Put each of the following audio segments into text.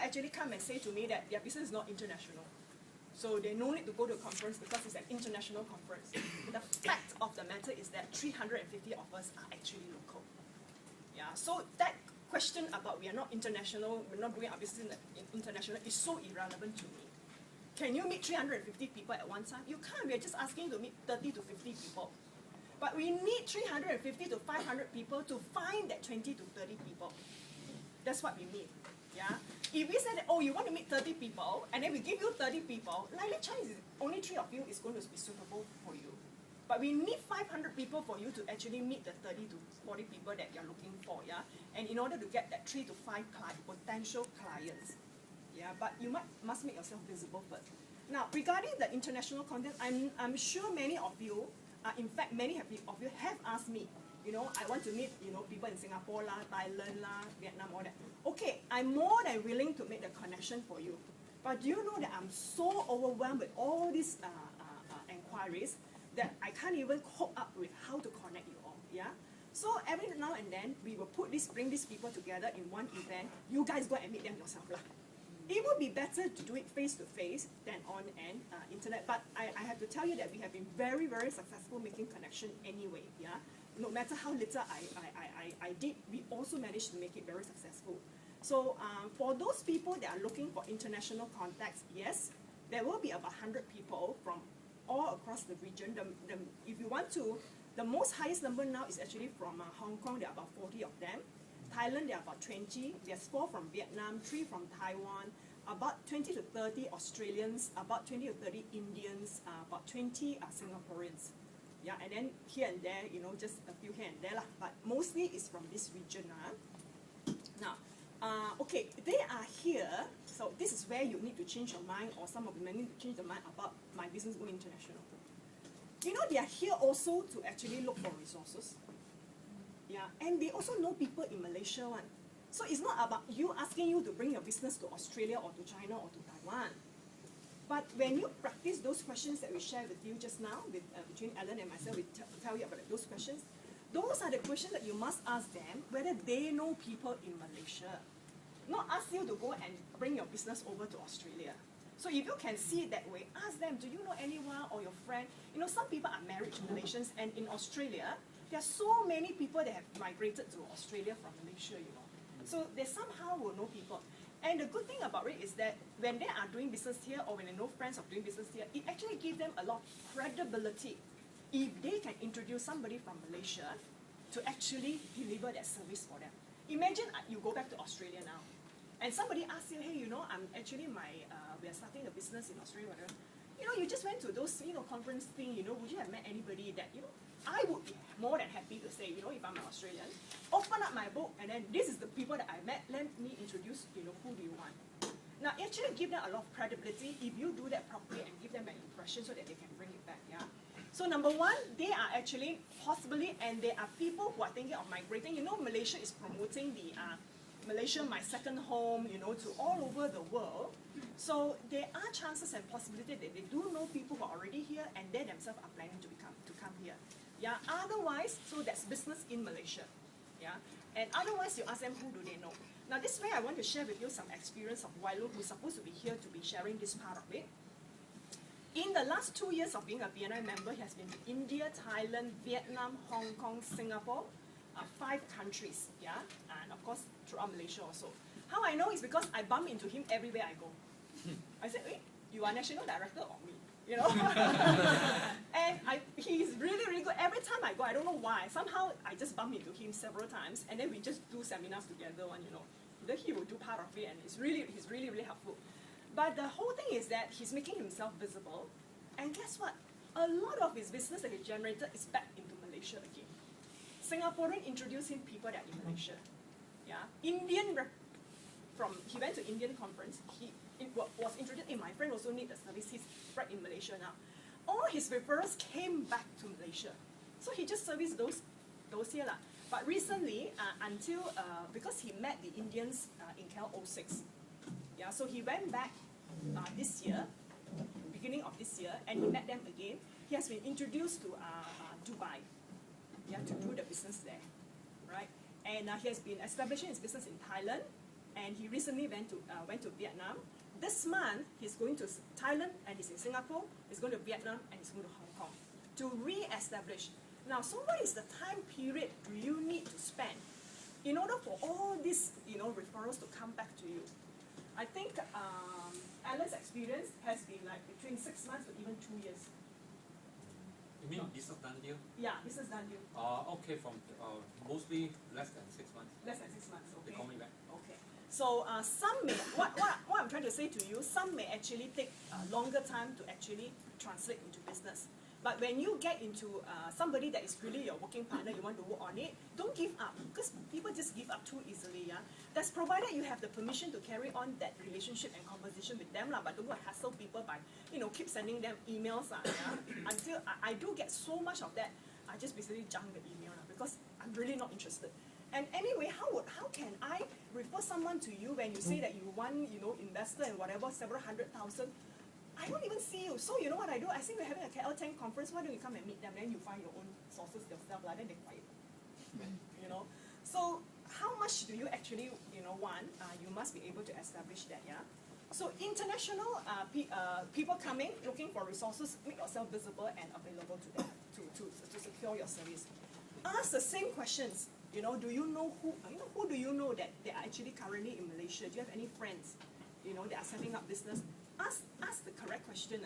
actually come and say to me that their business is not international. So they no need to go to a conference because it's an international conference. The fact of the matter is that 350 of us are actually local. Yeah, so that question about we are not international, we're not doing our business international is so irrelevant to me. Can you meet 350 people at one time? You can't. We're just asking to meet 30 to 50 people. But we need 350 to 500 people to find that 20 to 30 people. That's what we need. Yeah? If we say that, oh, you want to meet 30 people, and then we give you 30 people, likely chance is only 3 of you is going to be suitable for you. But we need 500 people for you to actually meet the 30 to 40 people that you're looking for, yeah? And in order to get that 3 to 5 potential clients, yeah? But you must make yourself visible first. Now, regarding the international content, I'm sure many of you, in fact, many of you have asked me, you know, I want to meet, you know, people in Singapore, Thailand, Vietnam, all that. Okay, I'm more than willing to make the connection for you. But do you know that I'm so overwhelmed with all these inquiries that I can't even cope up with how to connect you all, yeah? So every now and then, we will bring these people together in one event. You guys go and meet them yourself lah. It would be better to do it face-to-face than on an internet. But I have to tell you that we have been very, very successful making connection anyway, yeah? No matter how little I did, we also managed to make it very successful. So for those people that are looking for international contacts, yes, there will be about 100 people from all across the region. If you want to, the most highest number now is actually from Hong Kong. There are about 40 of them. Thailand, there are about 20. There's 4 from Vietnam, 3 from Taiwan, about 20 to 30 Australians, about 20 to 30 Indians, about 20 Singaporeans. Yeah, and then here and there, you know, just a few here and there lah. But mostly it's from this region. Now, okay, they are here. So this is where you need to change your mind, or some of you may need to change your mind about my business going international. You know, they are here also to actually look for resources. Yeah, and they also know people in Malaysia one. So it's not about you asking you to bring your business to Australia or to China or to Taiwan. But when you practice those questions that we shared with you just now, between Alan and myself, we tell you about those questions. Those are the questions that you must ask them, whether they know people in Malaysia. Not ask you to go and bring your business over to Australia. So if you can see it that way, ask them, do you know anyone or your friend? You know, some people are married to Malaysians, and in Australia, there are so many people that have migrated to Australia from Malaysia, you know. So they somehow will know people. And the good thing about it is that when they are doing business here, or when they know friends of doing business here, it actually gives them a lot of credibility if they can introduce somebody from Malaysia to actually deliver that service for them. Imagine you go back to Australia now, and somebody asks you, hey, you know, I'm actually we are starting a business in Australia, whatever. You know, you just went to those, you know, conference thing, you know, would you have met anybody that, you know, I would be more than happy to say, you know, if I'm an Australian, open up my book, and then this is the people that I met, let me introduce, you know, who do you want. Now, actually give them a lot of credibility if you do that properly and give them an impression so that they can bring it back, yeah. So number one, they are actually possibly, and there are people who are thinking of migrating. You know, Malaysia is promoting the Malaysia, my second home, you know, to all over the world. So there are chances and possibility that they do know people who are already here, and they themselves are planning to come here. Yeah. Otherwise, so that's business in Malaysia. Yeah. And otherwise, you ask them, who do they know? Now, this way, I want to share with you some experience of Wailo, who's supposed to be here to be sharing this part of it. In the last 2 years of being a BNI member, he has been to India, Thailand, Vietnam, Hong Kong, Singapore, 5 countries, yeah, and of course throughout Malaysia also. How I know is because I bump into him everywhere I go. I said, wait, you are national director or me? You know? And he's really, really good. Every time I go, I don't know why, somehow I just bump into him several times, and then we just do seminars together, you know. Then he will do part of it, and he's really, really helpful. But the whole thing is that he's making himself visible, and guess what? A lot of his business that he generated is back into Malaysia again. Singaporean introduced him people that are in Malaysia. Yeah, he went to Indian conference. It was introduced. Hey, my friend also need the service. He's right in Malaysia now. All his referrals came back to Malaysia, so he just serviced those here lah. But recently, because he met the Indians in KL06. Yeah, so he went back this year, beginning of this year, and he met them again. He has been introduced to Dubai, yeah, to do the business there, right? And he has been establishing his business in Thailand and he recently went to Vietnam. This month, he's going to Thailand, and he's in Singapore. He's going to Vietnam, and he's going to Hong Kong to re-establish. Now, so what is the time period do you need to spend in order for all these, referrals to come back to you? I think Alan's experience has been like between 6 months to even 2 years. You mean business done deal? Yeah, business done deal. Okay, from mostly less than 6 months. Less than 6 months, okay. They call me back. Okay. So some may, what I'm trying to say to you, some may actually take a longer time to actually translate into business. But when you get into somebody that is really your working partner, you want to work on it, don't give up, because people just give up too easily. Yeah? That's provided you have the permission to carry on that relationship and conversation with them, but don't go hassle people by, keep sending them emails. Yeah? Until I do get so much of that, I just basically junk the email because I'm really not interested. And anyway, how can I refer someone to you when you say that you want, investor and whatever, several 100,000? I don't even see you. So you know what I do? I think we're having a KL10 conference. Why don't you come and meet them? Then you find your own sources yourself. Then they're quiet. So how much do you actually want? You must be able to establish that. Yeah. So international people coming looking for resources, make yourself visible and available to them to secure your service. Ask the same questions. Do you know who? Who do you know that they are actually currently in Malaysia? Do you have any friends? They are setting up business. Ask the correct question.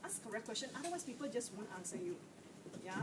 Ask correct question. Otherwise, people just won't answer you. Yeah.